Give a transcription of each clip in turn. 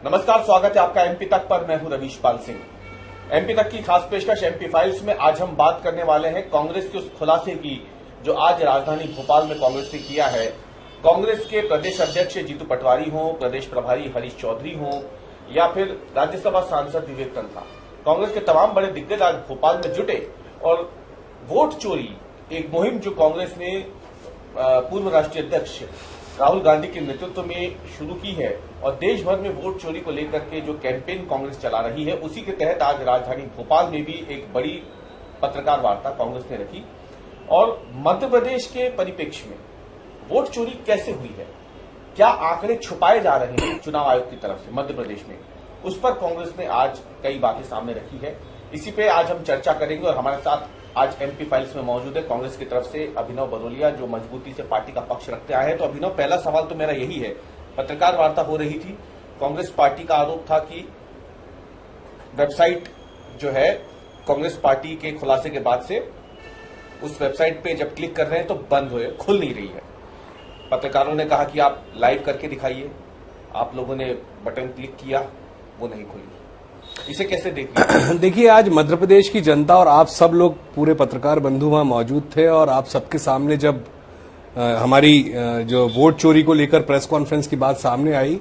नमस्कार, स्वागत है आपका एमपी तक पर। मैं हूं रवीश पाल सिंह। एमपी तक की खास पेशकश एमपी फाइल्स में आज हम बात करने वाले हैं कांग्रेस के उस खुलासे की जो आज राजधानी भोपाल में कांग्रेस ने किया है। कांग्रेस के प्रदेश अध्यक्ष जीतू पटवारी हों, प्रदेश प्रभारी हरीश चौधरी हों या फिर राज्यसभा सांसद विवेक तन्खा, कांग्रेस के तमाम बड़े दिग्गज आज भोपाल में जुटे और वोट चोरी एक मुहिम जो कांग्रेस ने पूर्व राष्ट्रीय अध्यक्ष राहुल गांधी के नेतृत्व में शुरू की है और देश भर में वोट चोरी को लेकर के जो कैंपेन कांग्रेस चला रही है, उसी के तहत आज राजधानी भोपाल में भी एक बड़ी पत्रकार वार्ता कांग्रेस ने रखी। और मध्य प्रदेश के परिप्रेक्ष्य में वोट चोरी कैसे हुई है, क्या आंकड़े छुपाए जा रहे हैं चुनाव आयोग की तरफ से मध्य प्रदेश में, उस पर कांग्रेस ने आज कई बातें सामने रखी है। इसी पे आज हम चर्चा करेंगे और हमारे साथ आज एमपी फाइल्स में मौजूद है कांग्रेस की तरफ से अभिनव बरोलिया, जो मजबूती से पार्टी का पक्ष रखते आए हैं। तो अभिनव, पहला सवाल तो मेरा यही है, पत्रकार वार्ता हो रही थी, कांग्रेस पार्टी का आरोप था कि वेबसाइट जो है कांग्रेस पार्टी के खुलासे के बाद से उस वेबसाइट पे जब क्लिक कर रहे हैं तो बंद हुए, खुल नहीं रही है। पत्रकारों ने कहा कि आप लाइव करके दिखाइए, आप लोगों ने बटन क्लिक किया, वो नहीं खुली। इसे कैसे देखिए, आज मध्य प्रदेश की जनता और आप सब लोग पूरे पत्रकार बंधु वहां मौजूद थे और आप सबके सामने जब हमारी जो वोट चोरी को लेकर प्रेस कॉन्फ्रेंस की बात सामने आई,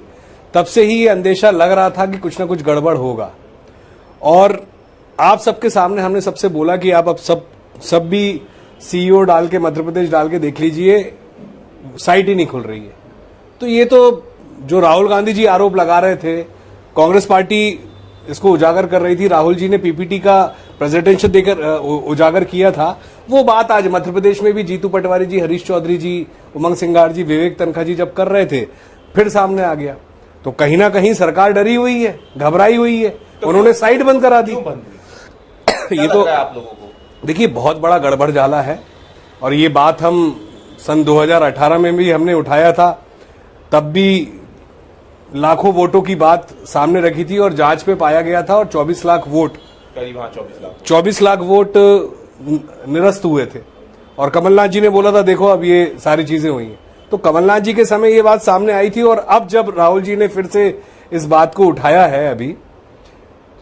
तब से ही ये अंदेशा लग रहा था कि कुछ ना कुछ गड़बड़ होगा। और आप सबके सामने हमने सबसे बोला कि आप अब सब भी सीईओ डाल के, मध्य प्रदेश डाल के देख लीजिए, साइट ही नहीं खुल रही है। तो ये तो जो राहुल गांधी जी आरोप लगा रहे थे, कांग्रेस पार्टी इसको उजागर कर रही थी, राहुल जी ने पीपीटी का प्रेजेंटेशन देकर उजागर किया था, वो बात आज मध्य प्रदेश में भी जीतू पटवारी जी, हरीश चौधरी जी, उमंग सिंगार जी, विवेक तन्खा जी जब कर रहे थे, फिर सामने आ गया। तो कहीं ना कहीं सरकार डरी हुई है, घबराई हुई है, तो उन्होंने साइट बंद करा दी। ये तो आप लोगों को देखिए बहुत बड़ा गड़बड़ जाला है और ये बात हम सन 2018 में भी हमने उठाया था, तब भी लाखों वोटों की बात सामने रखी थी और जांच पे पाया गया था और 24 लाख वोट, करीब 24 लाख वोट निरस्त हुए थे। और कमलनाथ जी ने बोला था देखो अब ये सारी चीजें हुई हैं। तो कमलनाथ जी के समय ये बात सामने आई थी और अब जब राहुल जी ने फिर से इस बात को उठाया है अभी,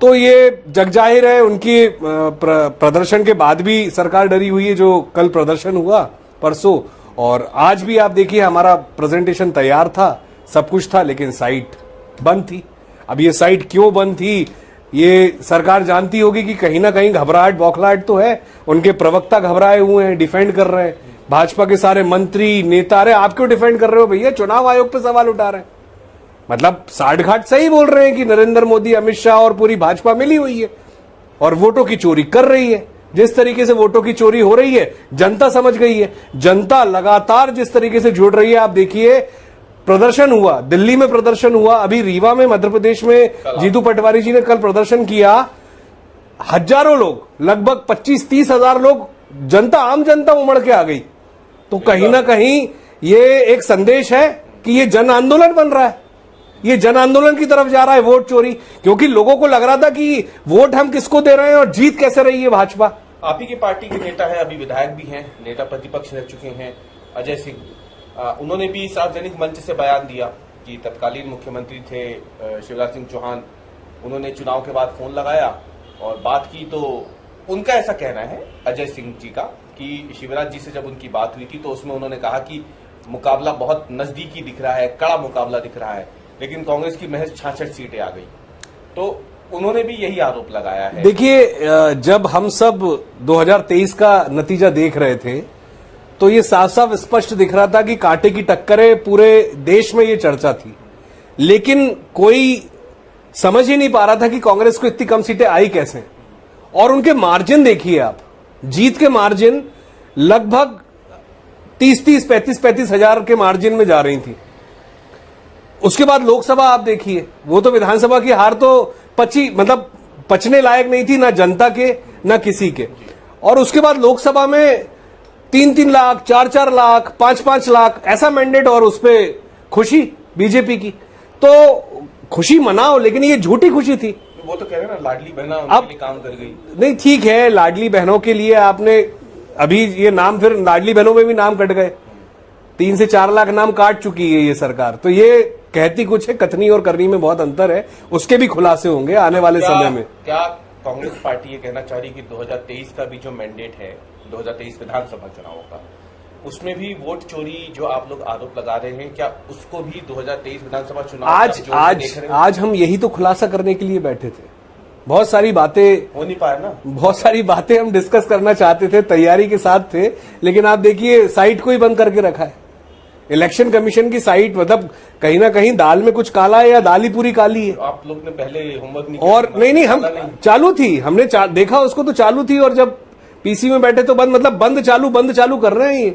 तो ये जगजाहिर है उनकी प्रदर्शन के बाद भी सरकार डरी हुई है, जो कल प्रदर्शन हुआ परसों। और आज भी आप देखिए, हमारा प्रेजेंटेशन तैयार था, सब कुछ था, लेकिन साइट बंद थी। अब ये साइट क्यों बंद थी, ये सरकार जानती होगी कि कहीं ना कहीं घबराहट, बौखलाहट तो है। उनके प्रवक्ता घबराए हुए हैं, डिफेंड कर रहे हैं, भाजपा के सारे मंत्री नेता। अरे आप क्यों डिफेंड कर रहे हो भैया, चुनाव आयोग पे सवाल उठा रहे हैं। मतलब साठ घाट सही बोल रहे हैं कि नरेंद्र मोदी, अमित शाह और पूरी भाजपा मिली हुई है और वोटों की चोरी कर रही है। जिस तरीके से वोटों की चोरी हो रही है जनता समझ गई है। जनता लगातार जिस तरीके से जुड़ रही है, आप देखिए प्रदर्शन हुआ, दिल्ली में प्रदर्शन हुआ, अभी रीवा में मध्य प्रदेश में जीतू पटवारी जी ने कल प्रदर्शन किया। हजारों लोग, लगभग 25-30 हजार लोग, जनता, आम जनता उमड़ के आ गई। तो कहीं ना कहीं ये एक संदेश है कि ये जन आंदोलन बन रहा है, ये जन आंदोलन की तरफ जा रहा है वोट चोरी। क्योंकि लोगों को लग रहा था कि वोट हम किसको दे रहे हैं और जीत कैसे रही है भाजपा। आप ही की पार्टी के नेता है, अभी विधायक भी हैं, नेता प्रतिपक्ष रह चुके हैं, अजय सिंह, उन्होंने भी सार्वजनिक मंच से बयान दिया कि तत्कालीन मुख्यमंत्री थे शिवराज सिंह चौहान, उन्होंने चुनाव के बाद फोन लगाया और बात की। तो उनका ऐसा कहना है, अजय सिंह जी का, कि शिवराज जी से जब उनकी बात हुई थी तो उसमें उन्होंने कहा कि मुकाबला बहुत नजदीकी दिख रहा है, कड़ा मुकाबला दिख रहा है, लेकिन कांग्रेस की महज 66 सीटें आ गई। तो उन्होंने भी यही आरोप लगाया है। देखिए, जब हम सब 2023 का नतीजा देख रहे थे तो ये साफ साफ स्पष्ट दिख रहा था कि कांटे की टक्करें, पूरे देश में ये चर्चा थी। लेकिन कोई समझ ही नहीं पा रहा था कि कांग्रेस को इतनी कम सीटें आई कैसे। और उनके मार्जिन देखिए आप, जीत के मार्जिन लगभग 30-30, 35-35 हजार के मार्जिन में जा रही थी। उसके बाद लोकसभा आप देखिए, वो तो विधानसभा की हार तो पचने लायक नहीं थी, ना जनता के ना किसी के। और उसके बाद लोकसभा में 3-3 लाख, 4-4 लाख, 5-5 लाख ऐसा मैंडेट, और उस पर खुशी बीजेपी की। तो खुशी मनाओ, लेकिन ये झूठी खुशी थी। वो तो कह रहे हैं ना, लाडली बहना उनके लिए काम कर गई। नहीं, ठीक है, लाडली बहनों के लिए आपने अभी ये नाम, फिर लाडली बहनों में भी नाम कट गए, 3 से 4 लाख नाम काट चुकी है ये सरकार। तो ये कहती कुछ है, कथनी और करनी में बहुत अंतर है। उसके भी खुलासे होंगे आने वाले समय में। क्या कांग्रेस पार्टी ये कहना चाह रही कि 2023 का भी जो मैंडेट है 2023 विधानसभा चुनावों का, उसमें भी वोट चोरी जो आप लोग आरोप लगा रहे हैं, क्या उसको भी 2023 विधानसभा चुनाव आज हम यही तो खुलासा करने के लिए बैठे थे। बहुत सारी बातें हो नहीं पाया ना, बहुत सारी बातें हम डिस्कस करना चाहते थे, तैयारी के साथ थे, लेकिन आप देखिए साइट को ही बंद करके रखा है। इलेक्शन कमीशन की साइट, मतलब कहीं ना कहीं दाल में कुछ काला है या दाल ही पूरी काली है। आप लोग ने पहले होमवर्क नहीं और नहीं हम चालू थी, हमने देखा उसको तो चालू थी, और जब पीसी में बैठे तो बंद, मतलब बंद चालू कर रहे हैं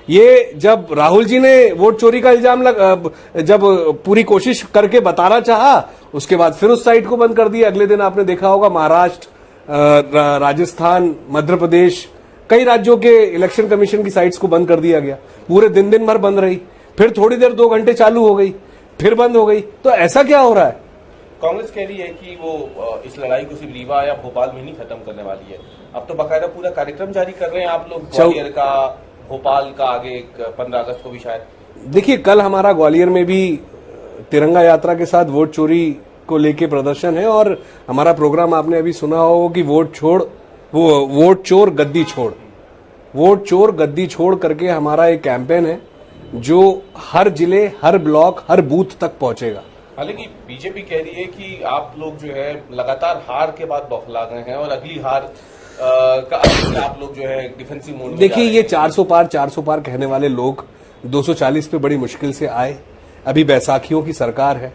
ये जब राहुल जी ने वोट चोरी का इल्जाम जब पूरी कोशिश करके बताना चाहा, उसके बाद फिर उस साइट को बंद कर दिया। अगले दिन आपने देखा होगा महाराष्ट्र, राजस्थान, मध्य प्रदेश, कई राज्यों के इलेक्शन कमीशन की साइट्स को बंद कर दिया गया। पूरे दिन भर बंद रही, फिर थोड़ी देर 2 घंटे चालू हो गई, फिर बंद हो गई। तो ऐसा क्या हो रहा है? कांग्रेस कह रही है कि वो इस लड़ाई को सिर्फ रीवा या भोपाल में नहीं खत्म करने वाली है, अब तो बाकायदा पूरा कार्यक्रम जारी कर रहे हैं आप लोग, ग्वालियर का, भोपाल का, आगे 15 अगस्त को भी शायद। देखिए कल हमारा ग्वालियर में भी तिरंगा यात्रा के साथ वोट चोरी को लेके प्रदर्शन है, और हमारा प्रोग्राम आपने अभी सुना हो कि वोट चोर गद्दी छोड़, वोट चोर गद्दी छोड़ करके हमारा एक कैंपेन है जो हर जिले, हर ब्लॉक, हर बूथ तक पहुंचेगा। हालांकि बीजेपी कह रही है कि आप लोग जो है लगातार हार के बाद बौखला गए हैं और अगली हार का आप लोग जो है डिफेंसिव मोड में। देखिए ये 400 पार कहने वाले लोग 240 पे बड़ी मुश्किल से आए। अभी बैसाखियों की सरकार है,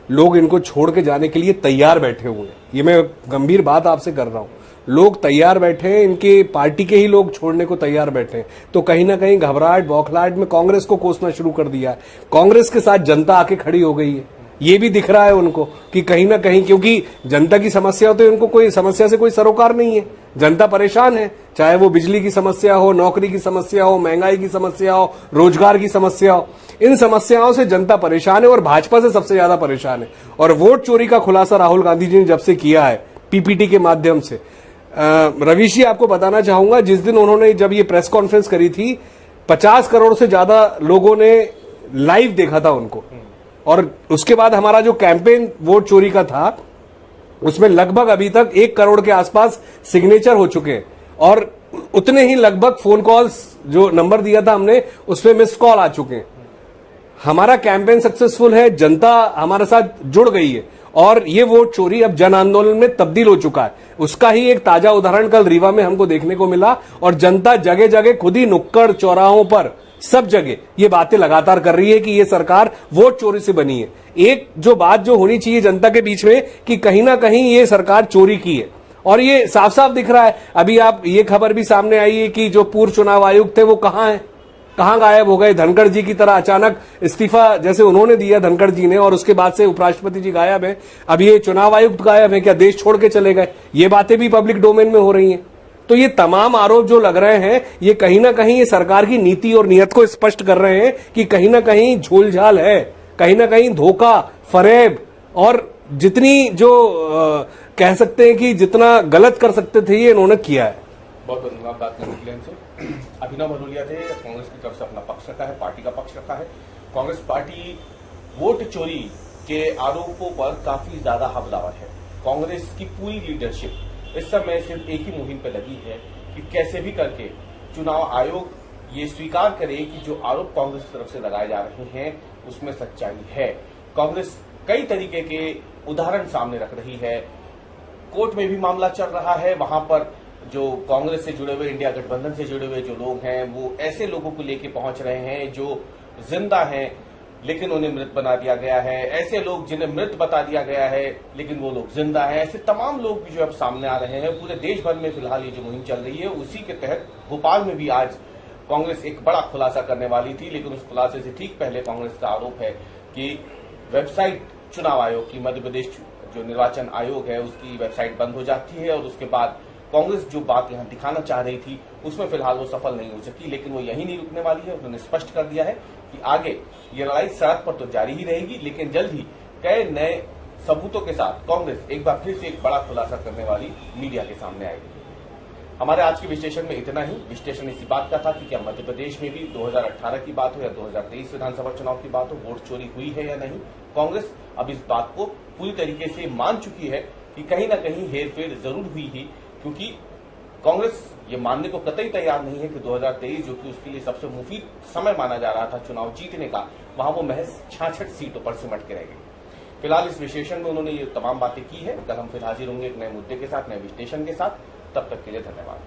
लोग इनको छोड़ के जाने के लिए तैयार बैठे हुए हैं। ये मैं गंभीर बात आपसे कर रहा हूं, लोग तैयार बैठे हैं, इनके पार्टी के ही लोग छोड़ने को तैयार बैठे हैं। तो कहीं ना कहीं घबराहट, बौखलाहट में कांग्रेस को कोसना शुरू कर दिया है। कांग्रेस के साथ जनता आके खड़ी हो गई है, ये भी दिख रहा है उनको कि कहीं ना कहीं, क्योंकि जनता की समस्या हो तो इनको कोई समस्या से कोई सरोकार नहीं है। जनता परेशान है, चाहे वो बिजली की समस्या हो, नौकरी की समस्या हो, महंगाई की समस्या हो, रोजगार की समस्या हो, इन समस्याओं से जनता परेशान है और भाजपा से सबसे ज्यादा परेशान है। और वोट चोरी का खुलासा राहुल गांधी जी ने जब से किया है पीपीटी के माध्यम से, रवीश जी आपको बताना चाहूंगा, जिस दिन उन्होंने जब ये प्रेस कॉन्फ्रेंस करी थी 50 करोड़ से ज्यादा लोगों ने लाइव देखा था उनको, और उसके बाद हमारा जो कैंपेन वोट चोरी का था उसमें लगभग अभी तक 1 करोड़ के आसपास सिग्नेचर हो चुके हैं, और उतने ही लगभग फोन कॉल्स, जो नंबर दिया था हमने उसमें मिस्ड कॉल आ चुके हैं। हमारा कैंपेन सक्सेसफुल है, जनता हमारे साथ जुड़ गई है, और ये वोट चोरी अब जन आंदोलन में तब्दील हो चुका है। उसका ही एक ताजा उदाहरण कल रीवा में हमको देखने को मिला, और जनता जगह जगह खुद ही नुक्कड़ चौराहों पर सब जगह ये बातें लगातार कर रही है कि ये सरकार वोट चोरी से बनी है। एक जो बात जो होनी चाहिए जनता के बीच में कि कहीं ना कहीं ये सरकार चोरी की है, और ये साफ साफ दिख रहा है। अभी आप ये खबर भी सामने आई है कि जो पूर्व चुनाव आयुक्त थे वो कहां हैं, कहां गायब हो गए। धनखड़ जी की तरह अचानक इस्तीफा जैसे उन्होंने दिया धनखड़ जी ने, और उसके बाद से उपराष्ट्रपति जी गायब है, अब ये चुनाव आयुक्त गायब है, क्या देश छोड़ के चले गए? ये बातें भी पब्लिक डोमेन में हो रही हैं। तो ये तमाम आरोप जो लग रहे हैं, ये कहीं ना कहीं ये सरकार की नीति और नियत को स्पष्ट कर रहे हैं कि कहीं ना कहीं झोलझाल है, कहीं ना कहीं धोखा, फरेब, और जितनी जो कह सकते हैं कि जितना गलत कर सकते थे ये इन्होंने किया है। बहुत बहुत धन्यवाद बात करने के लिए हमसे। अभिनव भदौरिया थे, कांग्रेस की तरफ से अपना पक्ष रखा है, पार्टी का पक्ष रखा है। कांग्रेस पार्टी वोट चोरी के आरोपों पर काफी ज्यादा हमलावर है। कांग्रेस की पूरी लीडरशिप इस समय सिर्फ एक ही मुहिम पर लगी है कि कैसे भी करके चुनाव आयोग ये स्वीकार करे कि जो आरोप कांग्रेस की तरफ से लगाए जा रहे हैं उसमें सच्चाई है। कांग्रेस कई तरीके के उदाहरण सामने रख रही है, कोर्ट में भी मामला चल रहा है, वहां पर जो कांग्रेस से जुड़े हुए, इंडिया गठबंधन से जुड़े हुए जो लोग हैं वो ऐसे लोगों को लेके पहुंच रहे हैं जो जिंदा हैं लेकिन उन्हें मृत बना दिया गया है, ऐसे लोग जिन्हें मृत बता दिया गया है लेकिन वो लोग जिंदा हैं। ऐसे तमाम लोग भी जो अब सामने आ रहे हैं। पूरे देश भर में फिलहाल ये जो मुहिम चल रही है, उसी के तहत भोपाल में भी आज कांग्रेस एक बड़ा खुलासा करने वाली थी, लेकिन उस खुलासे से ठीक पहले कांग्रेस का आरोप है कि वेबसाइट चुनाव आयोग की, मध्य प्रदेश जो निर्वाचन आयोग है उसकी वेबसाइट बंद हो जाती है, और उसके बाद कांग्रेस जो बात यहां दिखाना चाह रही थी उसमें फिलहाल वो सफल नहीं हो सकी। लेकिन वो यही नहीं रुकने वाली है, उन्होंने स्पष्ट कर दिया है कि आगे ये लड़ाई सड़क पर तो जारी ही रहेगी, लेकिन जल्द ही कई नए सबूतों के साथ कांग्रेस एक बार फिर से एक बड़ा खुलासा करने वाली मीडिया के सामने आएगी। हमारे आज के विश्लेषण में इतना ही। विश्लेषण इसी बात का था कि क्या मध्य प्रदेश में भी 2018 की बात हो या 2023 विधानसभा चुनाव की बात हो, वोट चोरी हुई है या नहीं। कांग्रेस अब इस बात को पूरी तरीके से मान चुकी है कि कहीं ना कहीं हेरफेर जरूर हुई ही, क्योंकि कांग्रेस ये मानने को कतई तैयार नहीं है कि 2023 जो कि उसके लिए सबसे मुफीद समय माना जा रहा था चुनाव जीतने का, वहां वो महज 66 सीटों पर सिमट के रह गई। फिलहाल इस विश्लेषण में उन्होंने ये तमाम बातें की है। कल हम फिर हाजिर होंगे एक नए मुद्दे के साथ, नए विश्लेषण के साथ। तब तक के लिए धन्यवाद।